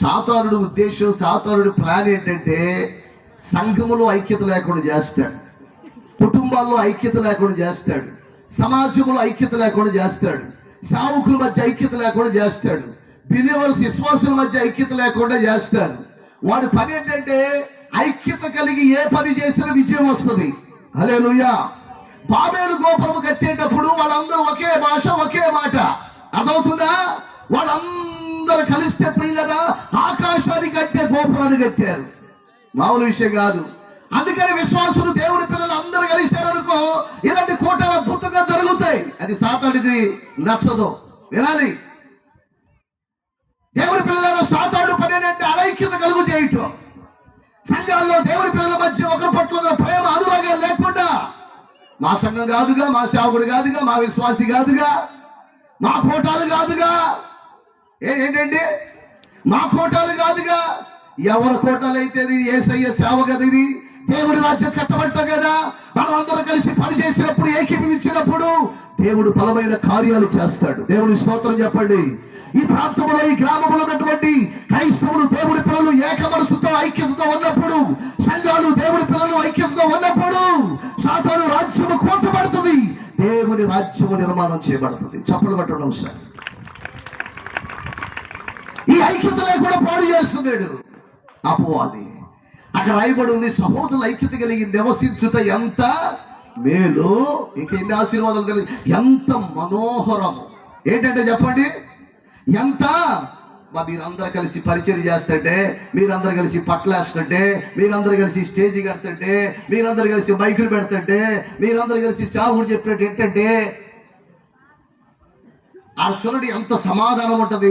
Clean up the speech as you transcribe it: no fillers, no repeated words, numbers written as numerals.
సాతానుడు ఉద్దేశం, సాతానుడి ప్లాన్ ఏంటంటే సంఘములో ఐక్యత లేకుండా చేస్తాడు, కుటుంబాల్లో ఐక్యత లేకుండా చేస్తాడు, సమాజంలో ఐక్యత లేకుండా చేస్తాడు, సేవకుల మధ్య ఐక్యత లేకుండా చేస్తాడు, బిలీవర్స్ విశ్వాసుల మధ్య ఐక్యత లేకుండా చేస్తాడు. వాడి పని ఏంటంటే ఐక్యత కలిగి ఏ పని చేసినా విజయం వస్తుంది. హల్లెలూయా. బాబేలు గోపురము కట్టేటప్పుడు వాళ్ళందరూ ఒకే భాష, ఒకే మాట. అర్థమవుతుందా? వాళ్ళందరూ కలిస్తే ప్రియులరా ఆకాశాన్ని కట్టే గోపురాన్ని కట్టారు. మామూలు విషయం కాదు. అందుకని విశ్వాసులు, దేవుని పిల్లలు అందరూ కలిశారనుకో ఇలాంటి కోటలు అద్భుతంగా జరుగుతాయి. అది సాతానుడికి నచ్చదు. వినాలి, దేవుని పిల్లల సాతానుడు పని ఏంటంటే అనైక్యత కలుగు చేయటం. సంఘాల్లో దేవుని పిల్లల మధ్య ఒకరి పట్ల ప్రేమ, అనురాగాలు లేకుండా మా సంఘం కాదుగా, మా సేవకుడు కాదుగా, మా విశ్వాసి కాదుగా, మా కోటాలు కాదుగా, ఏంటండి మా కోటాలు కాదుగా, ఎవరి కోటాలు అయితే యేసయ్య సేవ కదా, ఇది దేవుడి రాజ్యం కట్టబట్ట కదా. మనమందరం కలిసి పనిచేసినప్పుడు, ఏకీభవించినప్పుడు దేవుడు బలమైన కార్యాలు చేస్తాడు. దేవుని స్తోత్రం చెప్పండి. ఈ ప్రాంతంలో, ఈ గ్రామంలో ఉన్నటువంటి క్రైస్తవులు, దేవుడి పిల్లలు ఏక మనసుతో ఐక్యతతో ఉన్నప్పుడు, సంఘాలు దేవుడి పిల్లలు ఐక్యతతో ఉన్నప్పుడు సాతాను రాజ్యము కోల్పబడుతుంది, దేవుని రాజ్యము నిర్మాణం చేయబడుతుంది. చప్పలు కొట్టడం సార్. ఈ ఐక్యత లేకుండా పాడు చేస్తున్నాడు అపవాది. అక్కడ రాయబడి ఉంది, సహోదరుల ఐక్యత కలిగి నివసించుట ఎంత మేలు, ఇంకెన్ని ఆశీర్వాదాలు కలిగి ఎంత మనోహరము. ఏంటంటే చెప్పండి, ఎంత మీరందరూ కలిసి పరిచయం చేస్తుంటే, మీరందరూ కలిసి పట్లేస్తుంటే, మీరందరూ కలిసి స్టేజీ కడుతుంటే, మీరందరూ కలిసి మైకులు పెడుతుంటే, మీరందరూ కలిసి సాహుడు చెప్పినట్టు ఏంటంటే ఆ చూడండి ఎంత సమాధానం ఉంటుంది.